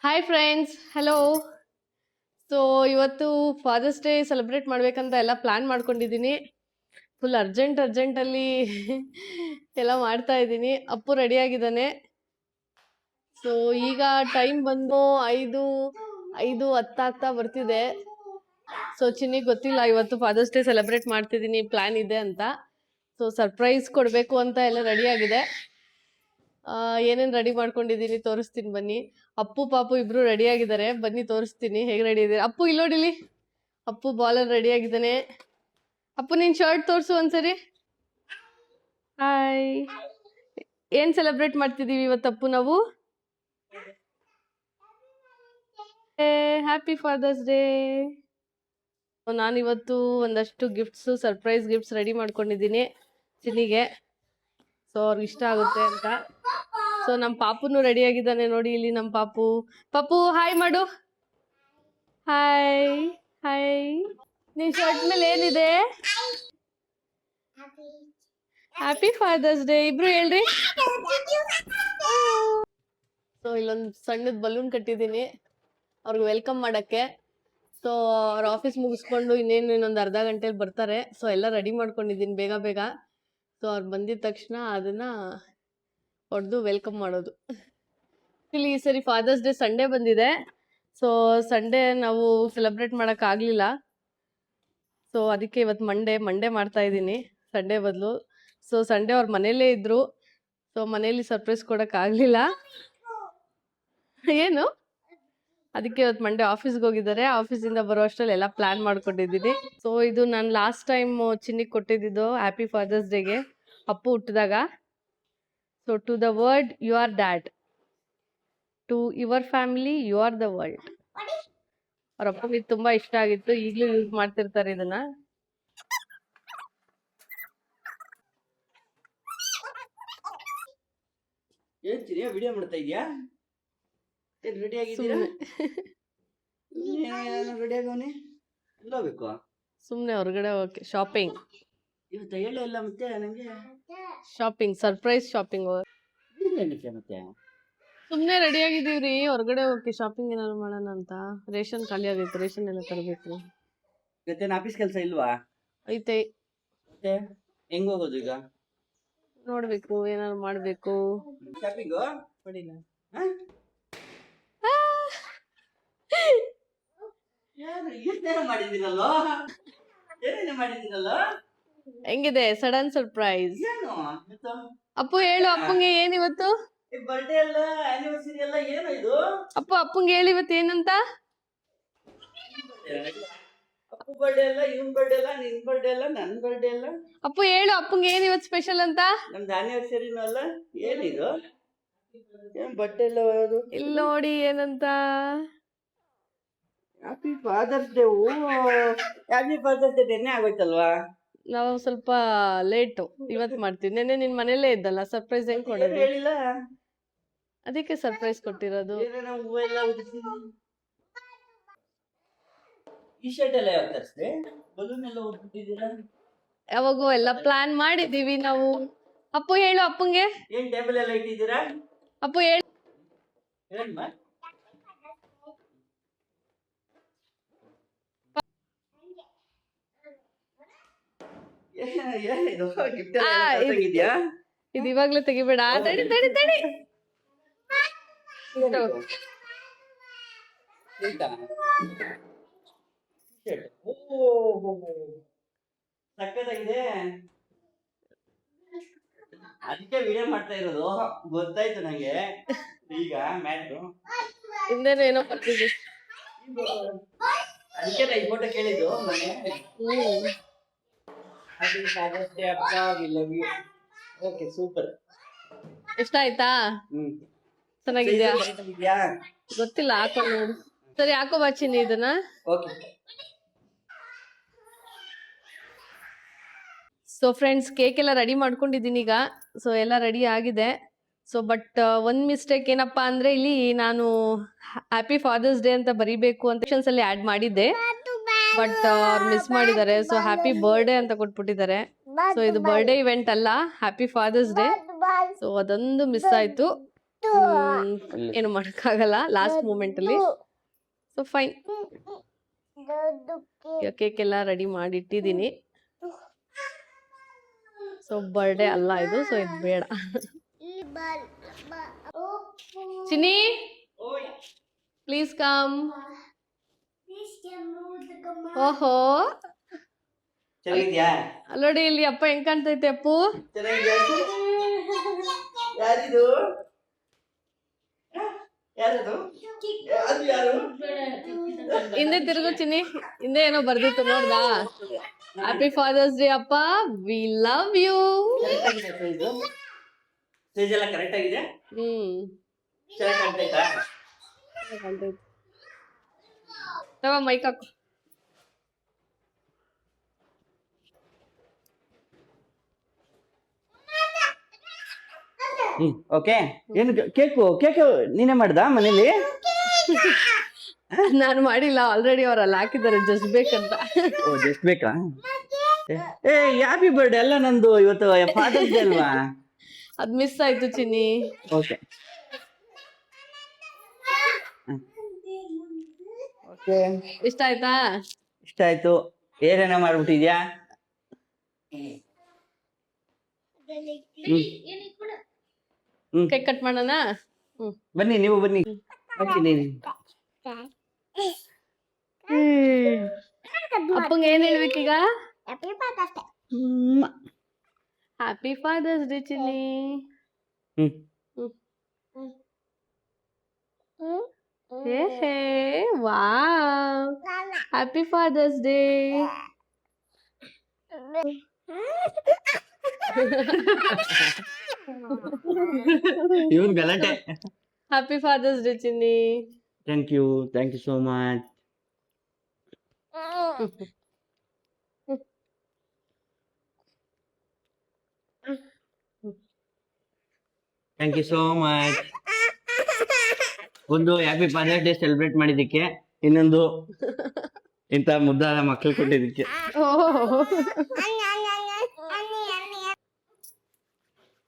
Hi friends, hello. So ಇವತ್ತು fathers day celebrate ಮಾಡ್ಬೇಕಂತ ಎಲ್ಲ ಪ್ಲಾನ್ ಮಾಡ್ಕೊಂಡಿದ್ದೀನಿ. ಫುಲ್ ಅರ್ಜೆಂಟಲ್ಲಿ ಎಲ್ಲ ಮಾಡ್ತಾ ಇದ್ದೀನಿ. ಅಪ್ಪು ರೆಡಿ ಆಗಿದ್ದಾನೆ. ಸೊ ಈಗ ಟೈಮ್ ಬಂದು 5:10 ಆಗ್ತಾ ಬರ್ತಿದೆ. ಸೊ ಚಿನ್ನಿಗೆ ಗೊತ್ತಿಲ್ಲ ಇವತ್ತು ಫಾದರ್ಸ್ ಡೇ ಸೆಲೆಬ್ರೇಟ್ ಮಾಡ್ತಿದ್ದೀನಿ, ಪ್ಲಾನ್ ಇದೆ ಅಂತ. ಸೊ ಸರ್ಪ್ರೈಸ್ ಕೊಡಬೇಕು ಅಂತ ಎಲ್ಲ ರೆಡಿ ಆಗಿದೆ. ಏನೇನು ರೆಡಿ ಮಾಡ್ಕೊಂಡಿದ್ದೀನಿ ತೋರಿಸ್ತೀನಿ ಬನ್ನಿ. ಅಪ್ಪು ಪಾಪು ಇಬ್ರು ರೆಡಿ ಆಗಿದ್ದಾರೆ, ಬನ್ನಿ ತೋರಿಸ್ತೀನಿ ಹೇಗೆ ರೆಡಿ ಇದೆ. ಅಪ್ಪು ಇಲ್ಲೋಡಿಲಿ, ಅಪ್ಪು ಬಾಲರ್ ರೆಡಿ ಆಗಿದ್ದಾನೆ. ಅಪ್ಪು ನಿನ್ ಶರ್ಟ್ ತೋರಿಸು ಒಂದ್ಸರಿ. ಹಾಯ್. ಏನ್ ಸೆಲೆಬ್ರೇಟ್ ಮಾಡ್ತಿದೀವಿ ಇವತ್ತು ಅಪ್ಪು ನಾವು? Happy father's day. ನಾನಿವತ್ತು ಒಂದಷ್ಟು ಗಿಫ್ಟ್ಸ್, ಸರ್ಪ್ರೈಸ್ ಗಿಫ್ಟ್ಸ್ ರೆಡಿ ಮಾಡ್ಕೊಂಡಿದ್ದೀನಿ ಚಿನ್ನಿಗೆ. ಸೊ ಅವ್ರಿಗೆ ಇಷ್ಟ ಆಗುತ್ತೆ ಅಂತ. ಸೊ ನಮ್ಮ ಪಾಪುನು ರೆಡಿ ಆಗಿದ್ದಾನೆ ನೋಡಿ, ಇಲ್ಲಿ ನಮ್ಮ ಪಾಪು ಹಾಯ್ ಮಾಡು. Hi hi. ನಿನ್ ಶರ್ಟ್ ಮೇಲೆ ಏನಿದೆ? Happy father's day. ಇಬ್ರು ಹೇಳ್ರಿ. ಸೊ ಇಲ್ಲೊಂದು ಸಣ್ಣದ ಬಲೂನ್ ಕಟ್ಟಿದ್ದೀನಿ ಅವ್ರಿಗೆ ವೆಲ್ಕಮ್ ಮಾಡಕ್ಕೆ. ಸೊ ಅವ್ರ ಆಫೀಸ್ ಮುಗಿಸ್ಕೊಂಡು ಇನ್ನೊಂದು ಅರ್ಧ ಗಂಟೆಲಿ ಬರ್ತಾರೆ. ಸೊ ಎಲ್ಲ ರೆಡಿ ಮಾಡ್ಕೊಂಡಿದ್ದೀನಿ ಬೇಗ. ಸೊ ಅವ್ರು ಬಂದಿದ ತಕ್ಷಣ ಅದನ್ನ ಹೊಡೆದು ವೆಲ್ಕಮ್ ಮಾಡೋದು. ಇಲ್ಲಿ ಈ ಸರಿ ಫಾದರ್ಸ್ ಡೇ ಸಂಡೇ ಬಂದಿದೆ. ಸೊ ಸಂಡೇ ನಾವು ಸೆಲೆಬ್ರೇಟ್ ಮಾಡೋಕ್ಕಾಗಲಿಲ್ಲ. ಸೊ ಅದಕ್ಕೆ ಇವತ್ತು ಮಂಡೇ ಮಾಡ್ತಾ ಇದ್ದೀನಿ ಸಂಡೇ ಬದಲು. ಸೊ ಸಂಡೇ ಅವ್ರ ಮನೇಲೇ ಇದ್ರು. ಸೊ ಮನೇಲಿ ಸರ್ಪ್ರೈಸ್ ಕೊಡೋಕ್ಕಾಗಲಿಲ್ಲ. ಏನು ಅದಕ್ಕೆ ಇವತ್ತು ಮಂಡೇ ಆಫೀಸ್ಗೆ ಹೋಗಿದ್ದಾರೆ. ಆಫೀಸಿಂದ ಬರೋ ಅಷ್ಟರಲ್ಲಿ ಎಲ್ಲ ಪ್ಲಾನ್ ಮಾಡ್ಕೊಂಡಿದ್ದೀನಿ. ಸೊ ಇದು ನಾನು ಲಾಸ್ಟ್ ಟೈಮ್ ಚಿನ್ನಿಗೆ ಕೊಟ್ಟಿದ್ದು ಹ್ಯಾಪಿ ಫಾದರ್ಸ್ ಡೇಗೆ, ಅಪ್ಪು ಹುಟ್ಟಿದಾಗ. So to the world you are dad, to your family you are the world. ಅವ್ರ ಅಪ್ಪಗೆ ತುಂಬಾ ಇಷ್ಟ ಆಗಿತ್ತು, ಈಗಲೂ ಯೂಸ್ ಮಾಡ್ತಿರ್ತಾರೆ ಇದನ್ನ. ವಿಡಿಯೋ ಮಾಡ್ತಾ ಇದೀಯಾ? ರೆಡಿ ಆಗಿದ್ದೀರಾ? ರೆಡಿ ಆಗೋನೆ ಎಲ್ಲ ಬೇಕು. ಸುಮ್ನೆ ಹೊರಗಡೆ ಹೋಗಕ್ಕೆ ಶಾಪಿಂಗ್. ಇವತ್ತು ಹೇಳಿಲ್ಲ ಮತ್ತೆ ನಂಗೆ ಶಾಪಿಂಗ್, ಸರ್ಪ್ರೈಸ್ ಶಾಪಿಂಗ್. ಮತ್ತೆ ಸುಮ್ನೆ ರೆಡಿ ಆಗಿದೀವ್ರಿ, ಹೊರಗಡೆ ಹೋಗಕ್ಕೆ ಶಾಪಿಂಗ್ ಏನಾದ್ರು ಮಾಡೋಣ ಅಂತ. ರೇಷನ್ ಖಾಲಿ ಆಗೈತೆ, ರೇಷನ್ ಎಲ್ಲ ತರಬೇಕು. ಇವತ್ತೇನು ಆಫೀಸ್ ಕೆಲಸ ಇಲ್ವಾ? ಐತೆ. ಮತ್ತೆ ಹೆಂಗ್ ಹೋಗೋದು ಈಗ? ನೋಡ್ಬೇಕು, ಏನಾದ್ರು ಮಾಡ್ಬೇಕು. ಶಾಪಿಂಗು ಪಡಿಲ್ಲ. ಮಾಡಿದ್ದೀರಲ್ಲೋ, ಏನೇನು ಮಾಡಿದ್ದೀರಲ್ಲೋ. ಹೆಂಗಿದೆ ಸಡನ್ ಸರ್ಪ್ರೈಸ್? ಏನು ಅಪ್ಪು ಹೇಳು, ಅಪ್ಪಂಗೆ ಏನ್ ಇವತ್ತು? ಬರ್ಡೇ ಎಲ್ಲ ಆನಿವರ್ಸರಿ ಎಲ್ಲ ಏನು ಇದು? ಅಪ್ಪಂಗೆ ಹೇಳಿ ಇವತ್ತು ಏನಂತ? ಅಪ್ಪು ಬರ್ಡೇ ಅಲ್ಲ, ಇವನ್ ಬರ್ಡೇ ಅಲ್ಲ, ನಿನ್ ಬರ್ಡೇ ಅಲ್ಲ, ನನ್ ಬರ್ಡೇ ಅಲ್ಲ. ಅಪ್ಪು ಹೇಳು, ಅಪ್ಪಂಗೆ ಏನ್ ಇವತ್ತು ಸ್ಪೆಷಲ್ ಅಂತ? ನಮ್ದು ಆನಿವರ್ಸರಿನೂ ಅಲ್ಲ, ಏನಿದು? ಏನ್ ಬಟ್ಟೆ ಎಲ್ಲ ಅದು? ಇಲ್ಲಿ ನೋಡಿ ಏನಂತ. Happy father's day. Happy father's day ನೆನ್ನೆ ಆಗೋಯ್ತಲ್ವಾ? ನಾವು ಸ್ವಲ್ಪ ಲೇಟು ಇವತ್ತು ಮಾಡ್ತೀವಿ. ನೆನ್ನೆ ನಿನ್ ಮನೇಲೇ ಇದ್ದಲ್ಲ, ಸರ್ಪ್ರೈಸ್ ಹೆಂಗ್ ಕೊಡೋದು? ಹೇಳಿಲ್ಲ, ಅದಕ್ಕೆ ಸರ್ಪ್ರೈಸ್ ಕೊಟ್ಟಿರೋದು. ಹೂವು ಎಲ್ಲ ಉದಿಸಿ. ಈ ಶರ್ಟ್ ಎಲ್ಲ ಯಾವ ತರಿಸ್ದೆ? ಬಲೂನ್ ಎಲ್ಲ ಉದ್ಬಿಟ್ಟಿದ್ದೀರಾ? ಯಾವಾಗೂ ಎಲ್ಲ ಪ್ಲಾನ್ ಮಾಡಿದೀವಿ ನಾವು. ಅಪ್ಪು ಹೇಳು ಅಪ್ಪಂಗೆ. ಏನ್ ಟೇಬಲ್ ಎಲ್ಲ ಇಟ್ಟಿದ್ದೀರಾ? ಅಪ್ಪು ಹೇಳು. ಹೇಳಮ್ಮ. ಏನಿದು ಗಿಫ್ಟ್ ಎಲ್ಲ ತಂಗಿದ್ಯಾ? ಇದು ಇವಾಗ್ಲೇ ತೆಗಿಬೇಡ. ತಡಿ. ಸಕ್ಕತ್ತಾಗಿದೆ. ಅದಕ್ಕೆ ವಿಡಿಯೋ ಮಾಡ್ತಾ ಇರೋದು, ಗೊತ್ತಾಯ್ತು ನಂಗೆ. ಈಗ ಮ್ಯಾಟ್ರು ಹಿಂದೇನು ಏನೋ ಬರ್ತಿದ್ವಿ. ಅದಕ್ಕೆ ನಾ ಈ ಫೋಟೋ ಕೇಳಿದ್ದು ಮನೆ. Okay, super. ಇಷ್ಟ ಆಯ್ತಾ? ಚೆನ್ನಾಗಿದ್ಯಾ? ಗೊತ್ತಿಲ್ಲ, ಹಾಕೊಂಡು ನೋಡು. ಸರಿ ಹಾಕೋ ಬಾಚಿನಿ ಇದನ್ನ. ಓಕೆ. ಸೊ ಫ್ರೆಂಡ್ಸ್, ಕೇಕ್ ಎಲ್ಲ ರೆಡಿ ಮಾಡ್ಕೊಂಡಿದ್ದೀನಿ ಈಗ. ಸೊ ಎಲ್ಲ ರೆಡಿ ಆಗಿದೆ. ಸೊ ಬಟ್ ಒಂದ್ ಮಿಸ್ಟೇಕ್ ಏನಪ್ಪಾ ಅಂದ್ರೆ, ಇಲ್ಲಿ ನಾನು ಹ್ಯಾಪಿ ಫಾದರ್ಸ್ ಡೇ ಅಂತ ಬರಿಬೇಕು ಅಂತ ಸೆಕ್ಷನ್ಸ್ ಅಲ್ಲಿ ಆಡ್ ಮಾಡಿದ್ದೆ. ಬಟ್ ಅವ್ರು ಮಿಸ್ ಮಾಡಿದ್ದಾರೆ. ಸೊ ಹ್ಯಾಪಿ ಬರ್ಡೇ ಅಂತ ಕೊಟ್ಬಿಟ್ಟಿದ್ದಾರೆ. ಸೊ ಇದು ಬರ್ಡೇ ಇವೆಂಟ್ ಅಲ್ಲ, ಹ್ಯಾಪಿ ಫಾದರ್ಸ್ ಡೇ. ಸೊ ಅದೊಂದು ಮಿಸ್ ಆಯ್ತು. ಏನು ಮಾಡಕ್ಕಾಗಲ್ಲ ಲಾಸ್ಟ್ ಮೂಮೆಂಟ್ ಅಲ್ಲಿ. ಸೊ ಫೈನ್, ಕೇಕ್ ಎಲ್ಲ ರೆಡಿ ಮಾಡಿ ಇಟ್ಟಿದ್ದೀನಿ. ಸೊ ಬರ್ಡೇ ಅಲ್ಲ ಇದು, ಸೊ ಇದು ಬೇಡ. ಚಿನ್ನಿ ಪ್ಲೀಸ್ ಕಮ್. ಓಹೋ ಚೆನ್ನಾಗಿದ್ಯಾ? ನೋಡಿ ಇಲ್ಲಿ ಅಪ್ಪ ಹೆಂಗ್ ಕಾಣ್ತೈತೆ ಅಪ್ಪು. ಚೆನ್ನಾಗಿದ್ಯಾ? ಯಾರಿದು? ಯಾರದು? ಅದು ಯಾರು? ಹಿಂದೆ ತಿರುಗು ಚಿನ್ನಿ, ಹಿಂದೆ ಏನೋ ಬರ್ದಿತ್ತು ನೋಡ್ದಾ? ಹ್ಯಾಪಿ ಫಾದರ್ಸ್ ಡೇ ಅಪ್ಪ, ವಿ ಲವ್ ಯು. ಸ್ಟೇಜ್ ಎಲ್ಲ ಕರೆಕ್ಟ್ ಆಗಿದೆ? ಚೆನ್ನಾಗಿ ಕಾಣ್ತೈತಾ? ತಗೋ ಮೈಕ್ ಹಾಕು. ಓಕೆ. ಏನು ಕೇಕು ನೀನೇ ಮಾಡ್ದ ಮನೇಲಿ? ನಾನು ಮಾಡಿಲ್ಲ, ಆಲ್ರೆಡಿ ಅವ್ರು ಅಲ್ಲಿ ಹಾಕಿದ್ದಾರೆ ಜಸ್ಟ್ ಬೇಕಂತ. ಓ ಜಸ್ಟ್ ಬೇಕಾ? ಏ ಹ್ಯಾಪಿ ಬರ್ಡೇ ಅಲ್ಲ ನಂದು ಇವತ್ತು, ಫಾದರ್ಸ್ ಡೇ ಅಲ್ವಾ? ಅದ್ ಮಿಸ್ ಆಯ್ತು ಚಿನ್ನಿ. ಓಕೆ ಓಕೆ, ಇಷ್ಟ ಆಯ್ತಾ? ಇಷ್ಟ ಆಯ್ತು. ಏನೇನೋ ಮಾಡ್ಬಿಟ್ಟಿದ್ಯಾ? ಕೇಕ್ ಕಟ್ ಮಾಡೋಣ. ಬನ್ನಿ, ನೀವು ಬನ್ನಿ. ಅಪ್ಪಂಗೆ ಏನ್ ಹೇಳ್ಬೇಕೀಗ? Happy father's day Chinni. Hey wow, happy father's day. ಇವನ್ ಗಲಾಟೆ. Happy father's day Chinni. Thank you so much. Thank you so much. ಒಂದು ಹ್ಯಾಪಿ ಫಾದರ್ಸ್ ಡೇ ಸೆಲೆಬ್ರೇಟ್ ಮಾಡಿದ್ದಕ್ಕೆ, ಇನ್ನೊಂದು ಇಂಥ ಮುದ್ದಾದ ಮಕ್ಕಳು ಕೊಟ್ಟಿದ್ದಕ್ಕೆ.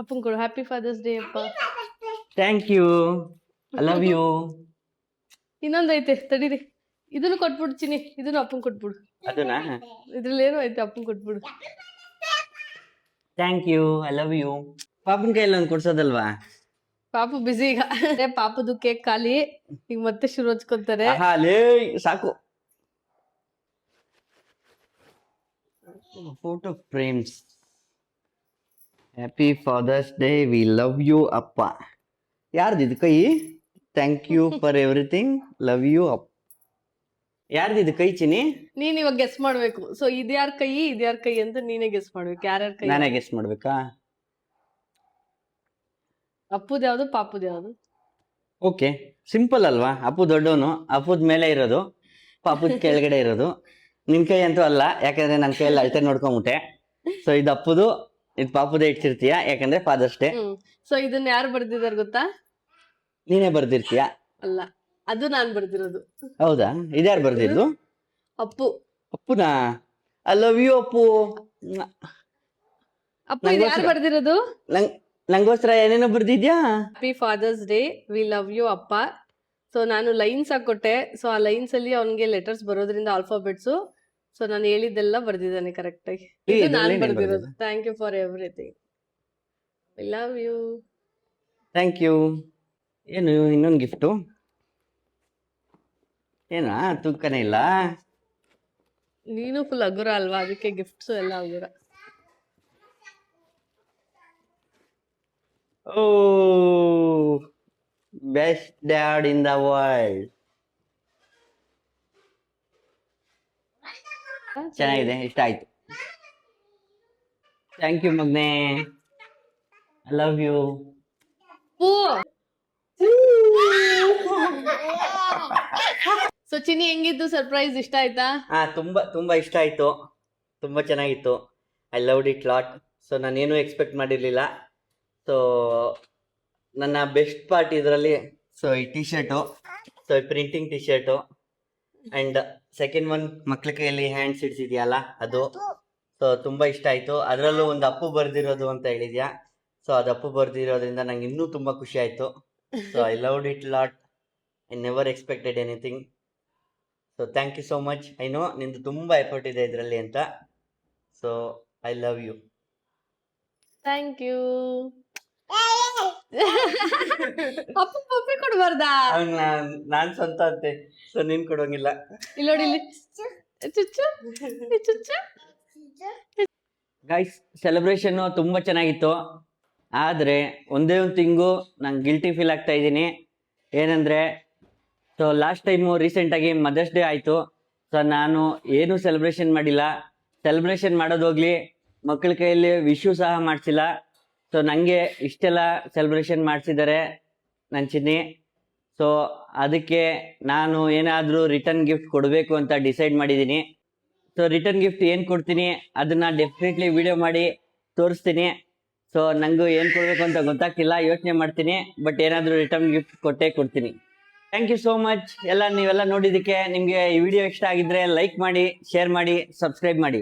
ಅಪ್ಪನ್ ಕೊಡು, ಹ್ಯಾಪಿ ಫಾದರ್ಸ್ ಡೇ ಅಪ್ಪ. Thank you, I love you. ಇನ್ನೊಂದ್ ಐತೆ ತಡೀರಿ, ಇದನ್ನು ಕೊಟ್ಬಿಡು ಚಿನ್ನಿ, ಇದನ್ನು ಅಪ್ಪನ್ ಕೊಟ್ಬಿಡು. ಅದನ್ನ ಇದ್ರಲ್ಲಿ ಏನೋ ಐತೆ, ಅಪ್ಪನ್ ಕೊಟ್ಬಿಡು. Thank you, I love you. ಪಾಪನ್ ಕೈಯಲ್ಲಿ ಒಂದು ಕೊಡ್ಸೋದಲ್ವಾ? ಪಾಪು ಬಿಸಿ ಈಗ. ಪಾಪದು ಕೇಕ್ ಖಾಲಿ, ಈಗ ಮತ್ತೆ ಶುರು ಹಚ್ಕೊಂತಾರೆ. ಲೇ ಸಾಕು. Photo frames. Happy father's day, we love you ಅಪ್ಪ. ಯಾರ್ದಿದು ಕೈ? Thank you for everything, love you ಅಪ್ಪ. ಯಾರ್ದಿದು ಕೈ ಚಿನ್ನಿ? ನೀನ್ ಇವಾಗ ಗೆಸ್ ಮಾಡ್ಬೇಕು. ಸೊ ಇದ್ಯಾರ ಕೈ ಅಂತ ನೀನೇ ಗೆಸ್ ಮಾಡ್ಬೇಕು. ಯಾರ್ಯಾರ ಕೈ? ನಾನೇ ಗೆಸ್ ಮಾಡ್ಬೇಕಾ? ಅಪ್ಪುದ್ ಯಾವ್ದು, ಪಾಪುದ್ ಯಾವ್ದು? ಓಕೆ, ಸಿಂಪಲ್ ಅಲ್ವಾ? ಅಪ್ಪು ದೊಡ್ಡವನು, ಅಪ್ಪುದ್ ಮೇಲೆ ಇರೋದು, ಪಾಪುದ್ ಕೆಳಗಡೆ ಇರೋದು. ನಿನ್ ಕೈ ಅಂತೂ ಅಲ್ಲ, ಯಾಕಂದ್ರೆ ನನ್ನ ಕೈಯಲ್ಲಿ ಅಳತೆ ನೋಡ್ಕೊಂಬಿಟ್ಟೆ. ಸೊ ಇದು ಅಪ್ಪುದು, ಇದು ಪಾಪುದೇ ಇಡ್ತಿರ್ತೀಯ, ಯಾಕಂದ್ರೆ ಫಾದರ್ಸ್ ಡೇ. ಸೊ ಇದನ್ನ ಯಾರು ಬರ್ದಿದಾರ ಗೊತ್ತಾ? ನೀನೇ ಬರ್ದಿರ್ತೀಯ. ಅಲ್ಲ, ಅದು ನಾನ್ ಬರ್ದಿರೋದು. ಹೌದಾ? ಇದ್ಯಾರು ಬರ್ದಿದ್ದು? ಅಪ್ಪು. ಅಪ್ಪುನಾ? I love you Appu. Appu ಇದು ಯಾರು ಬರ್ದಿರೋದು? ನಂಗೋಸ್ಕರ ಏನೇನೋ ಬರ್ದಿದ್ಯಾ? Happy father's day, we love you ಅಪ್ಪ. ಸೊ ನಾನು ಲೈನ್ಸ್ ಹಾಕೊಟ್ಟೆ. ಸೊ ಆ ಲೈನ್ಸ್ ಅಲ್ಲಿ ಅವನಿಗೆ ಲೆಟರ್ಸ್ ಬರೋದ್ರಿಂದ ಆಲ್ಫಾಬೆಟ್ಸು. ಸೊ ನಾನು ಹೇಳಿದ್ದೆಲ್ಲ ಬರ್ದಿದ್ದಾನೆ ಕರೆಕ್ಟ್ ಆಗಿ. ಇದು ನಾನು ಬರ್ದಿರೋದು. Thank you for everything, I love you. Thank you. ಏನು ಇನ್ನೊಂದು ಗಿಫ್ಟು? ಏನಾ ತೂಕನೇ ಇಲ್ಲ? ನೀನು ಫುಲ್ ಹಗುರ ಅಲ್ವಾ, ಅದಕ್ಕೆ ಗಿಫ್ಟ್ಸು ಎಲ್ಲ ಹಗುರ. Oh, best dad in the world. ಚೆನ್ನಾಗಿದೆ, ಇಷ್ಟ ಆಯ್ತು. ಥ್ಯಾಂಕ್ ಯು ಮಗ್ನೆ, I love you. So Chinni ಹೆಂಗಿತ್ತು ಸರ್ಪ್ರೈಸ್? ಇಷ್ಟ ಆಯ್ತಾ? ತುಂಬಾ ಇಷ್ಟ ಆಯ್ತು, ತುಂಬಾ ಚೆನ್ನಾಗಿತ್ತು. I loved it lot. So ನಾನೇನು ಎಕ್ಸ್ಪೆಕ್ಟ್ ಮಾಡಿರ್ಲಿಲ್ಲ. ಸೊ ನನ್ನ ಬೆಸ್ಟ್ ಪಾರ್ಟ್ ಇದರಲ್ಲಿ, ಸೊ ಈ ಟಿ ಶರ್ಟು, ಸೊ ಈ printing T shirt, and second one ಮಕ್ಳ ಕೈಯಲ್ಲಿ ಹ್ಯಾಂಡ್ಸ್ ಇಡ್ಸಿದ್ಯಲ್ಲ ಅದು. ಸೊ ತುಂಬಾ ಇಷ್ಟ ಆಯ್ತು. ಅದರಲ್ಲೂ ಒಂದು ಅಪ್ಪು ಬರ್ದಿರೋದು ಅಂತ ಹೇಳಿದ್ಯಾ. ಸೊ ಅದು ಅಪ್ಪು ಬರ್ದಿರೋದ್ರಿಂದ ನಂಗೆ ಇನ್ನೂ ತುಂಬಾ ಖುಷಿ ಆಯ್ತು. So I loved it lot. I never expected anything. So thank you so much. I know ನಿಂದು ತುಂಬ ಎಫರ್ಟ್ ಇದೆ ಇದರಲ್ಲಿ ಅಂತ. So I love you. Thank you. ಅಪ್ಪ ಪಪ್ಪಿ ಕೊಡ್ಬಾರ್ದಾ? ನಾನ್ ಸ್ವಂತ ಅಂತೆ, ಸೊ ನೀನ್ ಕೊಡೋಂಗಿಲ್ಲ. ಇಲ್ಲಿ ನೋಡಿ, ಇಲ್ಲಿ ಚುಚ್ಚು ಚುಚ್ಚು. ಗೈಸ್, ಸೆಲೆಬ್ರೇಷನ್ ತುಂಬಾ ಚೆನ್ನಾಗಿತ್ತು. ಆದ್ರೆ ಒಂದೇ ಒಂದು ತಿಂಗು ನಂಗೆ ಗಿಲ್ಟಿ ಫೀಲ್ ಆಗ್ತಾ ಇದ್ದೀನಿ. ಏನಂದ್ರೆ, ಸೊ ಲಾಸ್ಟ್ ಟೈಮು ರೀಸೆಂಟಾಗಿ ಮದರ್ಸ್ ಡೇ ಆಯಿತು. ಸೊ ನಾನು ಏನೂ ಸೆಲೆಬ್ರೇಷನ್ ಮಾಡಿಲ್ಲ. ಸೆಲೆಬ್ರೇಷನ್ ಮಾಡೋದೋಗ್ಲಿ, ಮಕ್ಕಳ ಕೈಯಲ್ಲಿ ವಿಶು ಸಹ ಮಾಡಿಸಿಲ್ಲ. ಸೊ ನನಗೆ ಇಷ್ಟೆಲ್ಲ ಸೆಲೆಬ್ರೇಷನ್ ಮಾಡಿಸಿದ್ದಾರೆ ನನ್ನ ಚಿನ್ನಿ. ಸೊ ಅದಕ್ಕೆ ನಾನು ಏನಾದರೂ ರಿಟರ್ನ್ ಗಿಫ್ಟ್ ಕೊಡಬೇಕು ಅಂತ ಡಿಸೈಡ್ ಮಾಡಿದ್ದೀನಿ. ಸೊ ರಿಟರ್ನ್ ಗಿಫ್ಟ್ ಏನು ಕೊಡ್ತೀನಿ ಅದನ್ನು ಡೆಫಿನೆಟ್ಲಿ ವಿಡಿಯೋ ಮಾಡಿ ತೋರಿಸ್ತೀನಿ. ಸೊ ನನಗೂ ಏನು ಕೊಡಬೇಕು ಅಂತ ಗೊತ್ತಾಗ್ತಿಲ್ಲ, ಯೋಚನೆ ಮಾಡ್ತೀನಿ. ಬಟ್ ಏನಾದರೂ ರಿಟರ್ನ್ ಗಿಫ್ಟ್ ಕೊಟ್ಟೇ ಕೊಡ್ತೀನಿ. ಥ್ಯಾಂಕ್ ಯು ಸೋ ಮಚ್ ನೀವೆಲ್ಲ ನೋಡಿದ್ದಕ್ಕೆ. ನಿಮಗೆ ಈ ವಿಡಿಯೋ ಇಷ್ಟ ಆಗಿದ್ರೆ ಲೈಕ್ ಮಾಡಿ, ಶೇರ್ ಮಾಡಿ, ಸಬ್ಸ್ಕ್ರೈಬ್ ಮಾಡಿ.